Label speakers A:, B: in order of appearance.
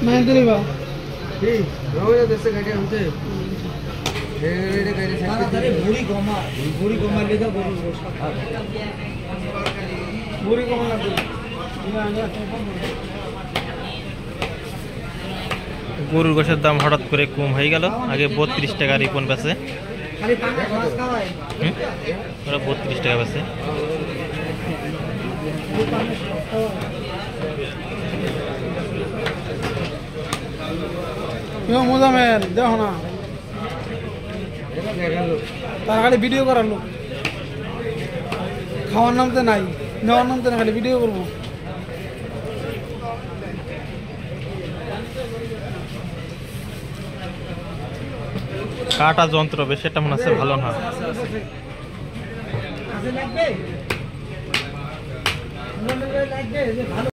A: मेहंदी बा
B: ठीक रोज जैसे गाड़ी हमसे ये गाड़ी से
A: बुरी गोमा लेगा बुरी गोमा लगे
C: গরুর গোশের দাম হঠাৎ করে কম হয়ে গেল। আগে 32 টাকা রিপন বেচে, ওরা 32 টাকা বেচে।
A: মোজামেল দেখো না তার খালি ভিডিও করার লোক, খাওয়ার নামতে নাই, নেওয়ার নামতে না, খালি ভিডিও করবো।
C: কাটা যন্ত্র বেশ, এটা মনে হচ্ছে ভালো না।